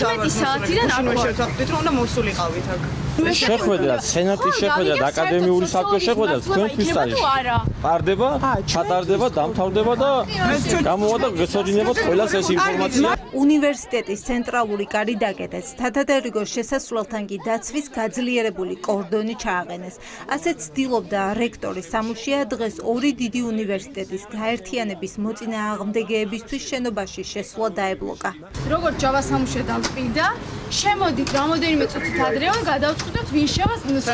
15 საათიდან არ შევთანხმდით, რომ უნდა მოსულიყავით აქ. შეხვედრა, სენატის შეხვედრა და აკადემიური საბჭოს შეხვედრა თქვენთვის არის. ტარდება, ჩატარდება, დამთავრდება და გამოვა და გეცოდინებოთ ყველას ეს ინფორმაცია. უნივერსიტეტის ცენტრალური კარი დაკეტეს, თათადარიგოს შესასვლელთან კი დაცვის გაძლიერებული კორდონი ჩააყენეს. ასეც ცდილობდა რექტორი სამუშია დღეს ორი დიდი უნივერსიტეტის გაერთიანების მოწინააღმდეგეებისთვის შენობაში შესვლა დაებლოკა. როგორც ჯავა სამუშია დამტკბილდა, შემოდით რამოდენიმე წუთით ადრეო გადავწყვიტოთ ვინ შევასწავლოთ.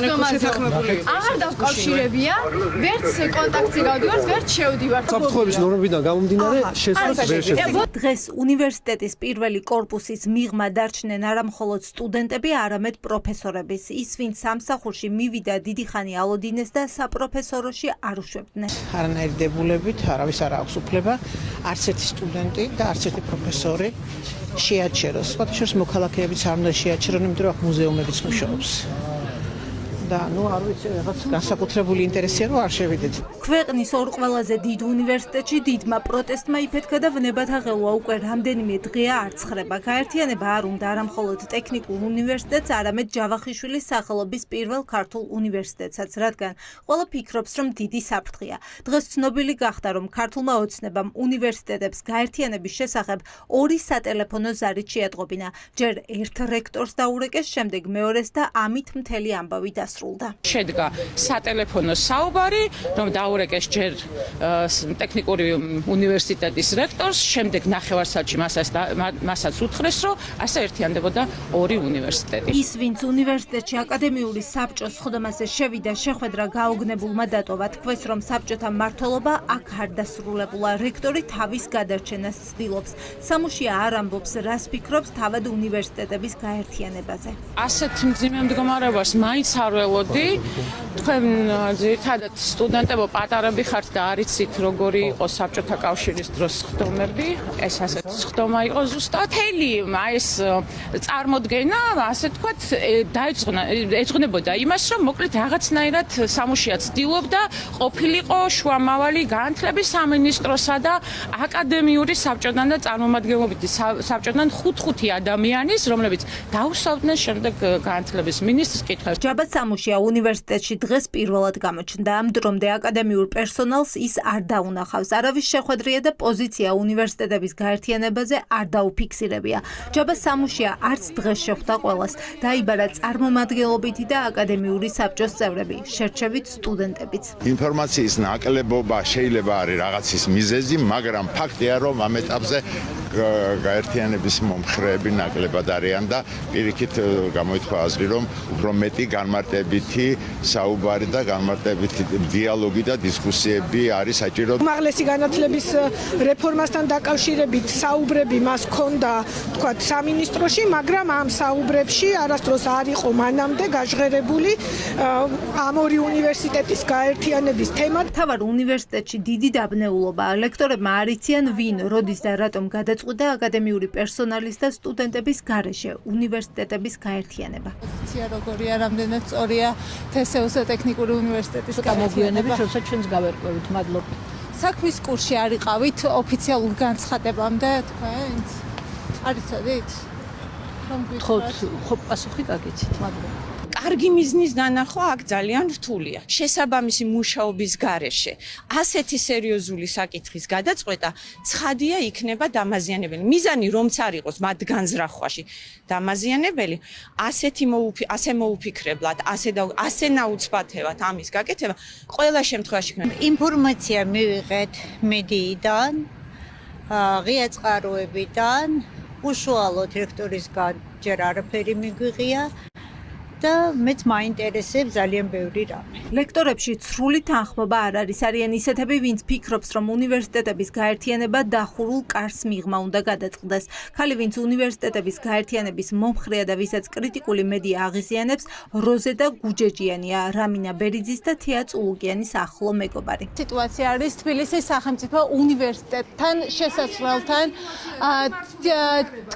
აღარ დავკავშირებია, ვერც კონტაქტზე გავდივართ, ვერც შევდივართ. საფრთხეების ნორმებიდან გამომდინარე შესვლას ვერ შეძლო. დღეს უნივერსიტეტის პირველი კორპუსის მიღმა დარჩნენ არა მხოლოდ სტუდენტები, არამედ პროფესორების. ის, ვინც სამსახურში მივიდა დიდი ხანი ალოდინეს და საპროფესოროში არ უშვებდნენ. არანაირი დებულებით, არავის არ აქვს უფლება, არც ერთი სტუდენტი და არც ერთი პროფესორი შეაჩეროს. სხვათაშორის მოქალაქეებიც არ უნდა შეაჩერონ, იმიტომ რომ მუზეუმებიც მუშაობს. და არ ვიცი, რაღაც განსაკუთრებული ინტერესია რომ არ შევიდეთ. ქვეყნის ორ ყველაზე დიდ უნივერსიტეტში დიდმა პროტესტმა იფეთქა და ვნებათა ღელვა უკვე რამდენიმე დღეა არ ცხრება. გაერთიანება არ უნდა არა მხოლოდ ტექნიკურ უნივერსიტეტს, არამედ ჯავახიშვილის სახელობის პირველ ქართულ უნივერსიტეტსაც, რადგან ყველა ფიქრობს, რომ დიდი საფრთხეა. დღეს ცნობილი გახდა, რომ ქართულმა ოცნებამ უნივერსიტეტებს გაერთიანების შესახებ ორი სატელეფონო ზარით შეატყობინა. ჯერ ერთ რექტორს დაურეკეს, შემდეგ მეორეს და ამით მთელი ამბავი დასრულდა. შედგა სატელეფონო საუბარი, რომ დაურეკეს ჯერ ტექნიკური უნივერსიტეტის რექტორს, შემდეგ ნახევარსაათში მასაც უთხრეს, რომ ასე ერთიანდებოდა ორი უნივერსიტეტი. ის, ვინც უნივერსიტეტში აკადემიური საბჭოს სხდომაზე შევიდა, შეხვედრა გაოგნებულმა დატოვა. თქვეს, რომ საბჭოთა მმართველობა აქ არ დასრულებულა. რექტორი თავის გადარჩენას ცდილობს. სამუშია არ ამბობს, რას ფიქრობს თავად უნივერსიტეტების გაერთიანებაზე. ასეთ მძიმე მდგომარეობას მაინც არ ველოდი. თქვენ ძირითადად სტუდენტებო პატარები ხართ და არიცით როგორი იყო საბჭოთა კავშირის დროს სხდომები. ეს ასეთ სხდომა იყო ზუსტად. მთელი ეს წარმოდგენა, ასე თქვათ, ეძღვნებოდა იმას, რომ მოკლედ რაღაცნაირად სამუშია ცდილობდა ყოფილიყო შუამავალი განათლების სამინისტროსა და აკადემიური საბჭოდან და წარმომადგენლობითი საბჭოდან 5 ადამიანის, რომლებიც დაუსვავდნენ შემდეგ განათლების მინისტრს კითხვებს. ჯაბა სამუშია უნივერსიტეტში დღეს პირველად გამოჩნდა. ამ დრომდე აკადემიურ პერსონალს ის არ დაუნახავს. არავის შეხვედრია და პოზიცია უნივერსიტეტების გაერთიანებაზე არ დაუფიქსირებია. ჯაბა სამუშია არც დღეს შეხვდა ყველას. დაიბარა წარმომადგენლობითი და აკადემიური საბჭოს წევრები, შერჩევით სტუდენტებიც. ინფორმაციის ნაკლებობა შეიძლება არის რაღაცის მიზეზი, მაგრამ ფაქტია, რომ ამ ეტაპზე გაერთიანების მომხრეები ნაკლებად არიან და პირიქით გამოითქვა აზრი, რომ უფრო მეტი განმარტებითი საუბარი და განმარტებითი დიალოგი და დისკუსიები არის საჭირო. უმაღლესი განათლების რეფორმასთან დაკავშირებით საუბრები მას ჰქონდა, თქვათ, სამინისტროში, მაგრამ ამ საუბრებში არასდროს არ იყო მანამდე გაჟღერებული ამ ორი უნივერსიტეტის გაერთიანების თემა. თავარ უნივერსიტეტში დიდი დაბნეულობაა. ლექტორებმა არ იციან ვინ, როდის და რატომ გადაწყვიტა აკადემიური პერსონალის და სტუდენტების გარეშე უნივერსიტეტების გაერთიანება. პოზიცია როგორია, რამდენად სწორია თესეუს ტექნიკური უნივერსიტეტის გამოგვიანებით, როცა ჩვენს გავერკვევით, მადლობა. საქმის კურსში არიყავით ოფიციალურ განცხადებამდე, თქვენც არ იცოდით? ხო, პასუხი გაგიცით, მადლობა. კარგი მიზნის დანახვა აქ ძალიან რთულია. შესაბამისი მუშაობის გარეშე ასეთი სერიოზული საკითხის გადაწყვეტა ცხადია იქნება დამაზიანებელი. მიზანი რომც არ იყოს მათ განზრახვაში დამაზიანებელი, ასე მოუფიქრებლად, ასე ნაუცბათევად ამის გაკეთება ყველა შემთხვევაში იქნება. ინფორმაცია მივიღეთ მედიიდან, ღია წყაროებიდან, უშუალოდ რექტორისგან ჯერ არაფერი მიგვიღია. და მეც მაინტერესებს ძალიან ბევრი რამე. ლექტორებში ცრული თანხმობა არ არის. არიან ისეთები, ვინც ფიქრობს, რომ უნივერსიტეტების გაერთიანება დახურულ კარს მიღმა უნდა გადაწყდეს. ქალი, ვინც უნივერსიტეტების გაერთიანების მომხრეა და ვისაც კრიტიკული მედია აღიზიანებს, როზედა გუჯეჯიანია, რამინა ბერიძის და თეა წულუკიანის ახლო მეგობარი. სიტუაცია არის თბილისის სახელმწიფო უნივერსიტეტთან შესასვლელთან.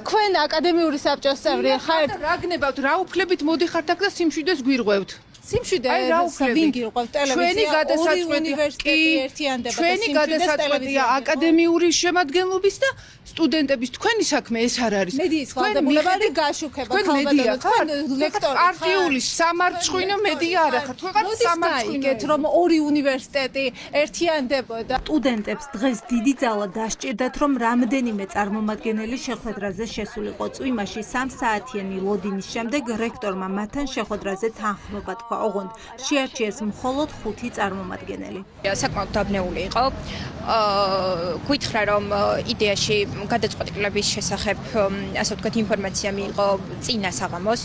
თქვენ აკადემიური საბჭოს წევრი ხართ? რა გნებავთ, რა უფლებით მოდიხართ აქ და სიმშვიდეს გვირღვევთ? სიმშვიდე აი, რა უხდები? ვინ გირყვევთ ჩვენი ტელევიზია გადასაწყვეტია უნივერსიტეტი ერთიანდება და ჩვენი გადასაწყვეტია აკადემიური შემადგენლობის და სტუდენტების თქვენი საქმე ეს არ არის. მედიის ვალდებულება არის გაშუქება მედია თქვენ ლექტორი პარტიული სამარცხვინო მედია არ ახართ. თქვენ ხართ სამარცხვინო რომ ორი უნივერსიტეტი ერთიანდებოდა. სტუდენტებს დღეს დიდი ძალა დასჭირდათ, რომ რამდენიმე წარმომადგენელი შეხვედრაზე შესულიყო. წვიმაში 3 საათიანი ლოდინის შემდეგ რექტორმა მათთან შეხვედრაზე თანხმობა თქვა. ოღონდ შეარჩიეს მხოლოდ 5 წარმომადგენელი. საკმაოდ დაბნეული იყო. გითხრა რომ იდეაში გადაწყვეტილების შესახებ ასე ვთქვათ ინფორმაცია მიიღო წინა საღამოს.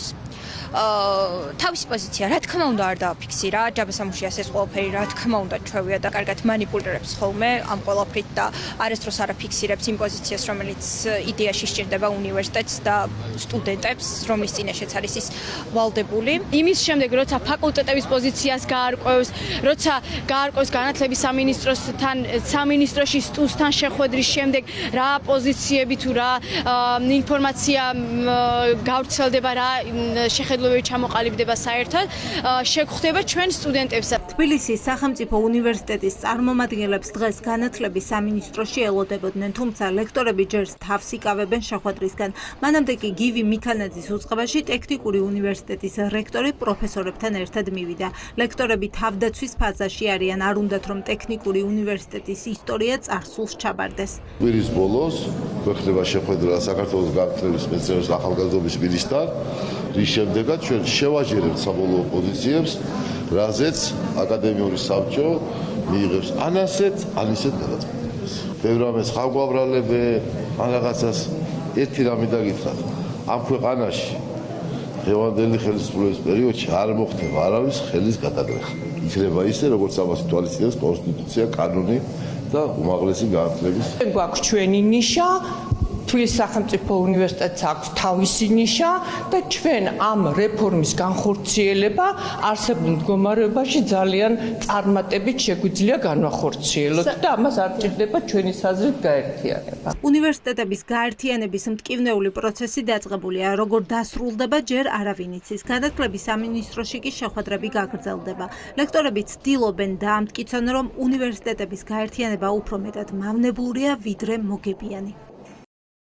თავისი პოზიცია რა თქმა უნდა არ დააფიქსირა, ჯაბასამუშიას ეს ყველაფერი რა თქმა უნდა ჩვევია და კარგად манипуლირებს ხოლმე ამ ყველაფრით და არასდროს არ აფიქსირებს იმ პოზიციას, რომელიც იდეაში სჭირდება უნივერსიტეტს და სტუდენტებს, რომლის წინაშეც არის ის ვალდებული. იმის შემდეგ, როცა ფაკულტეტების პოზიციას გაარკვევს, როცა გაარკვევს განათლების სამინისტროსთან, სამინისტროში სტუსთან შეხვედრის შემდეგ, რა პოზიციები თუ რა ინფორმაცია გავრცელდება, რა შეხედულებები ჩამოყალიბდება საერთოდ, შეგხვდება ჩვენ სტუდენტებს. თბილისის სახელმწიფო უნივერსიტეტის წარმომადგენლებს დღეს განათლების სამინისტროში ელოდებოდნენ, თუმცა ლექტორები ჯერ თავს იკავებენ შეხვედრისგან. მანამდე კი გივი მიქანაძის უწყებაში ტექნიკური უნივერსიტეტის რექტორი პროფესორებთან ერთად მივიდა. ლექტორები თავდაცვის ფაზაში არიან, არ უნდათ რომ ტექნიკური უნივერსიტეტის ისტორია წარსულს ჩაბარდეს. კვირის ბოლოს გვეხდება შეხვედრა საქართველოს განათლების სპეციალისტების ახალგაზრდობის მინისტრთან, რის შემდეგაც ჩვენ შევაჯერებთ საბოლოო პოზიციებს, რაზეც აკადემიური საბჭო მიიღებს ან ასეთ, ან ისეთ გადაწყვეტილებას. ბევრ რამეს ხავგვაბრალებე, ან რაღაცას ერთი რამე დაგითხრათ. ამ ქვეყანაში დღევანდელი ხელისუფლების პერიოდში არ მოხდება არავის ხელის გადაგრეხა. იქნება ისე, როგორც ამას ითვალისწინებს კონსტიტუცია, კანონი და უმაღლესი განათლების. გვაქვს ჩვენი ნიშა, თბილისის სახელმწიფო უნივერსიტეტს აქვს თავისი ნიშა და ჩვენ ამ რეფორმის განხორციელება არსებულ მდგომარეობაში ძალიან წარმატებით შეგვიძლია განვახორციელოთ და ამას არ ჭირდება ჩვენი საზრით გაერთიანება. უნივერსიტეტების გაერთიანების მტკივნეული პროცესი დაწყებულია, როგორ დასრულდება ჯერ არავინ იცის. განათლების სამინისტროში კი შეხვედრები გაგრძელდება. ლექტორები ცდილობენ დაამტკიცონ, რომ უნივერსიტეტების გაერთიანება უფრო მეტად მავნებლურია, ვიდრე მოგებიანი.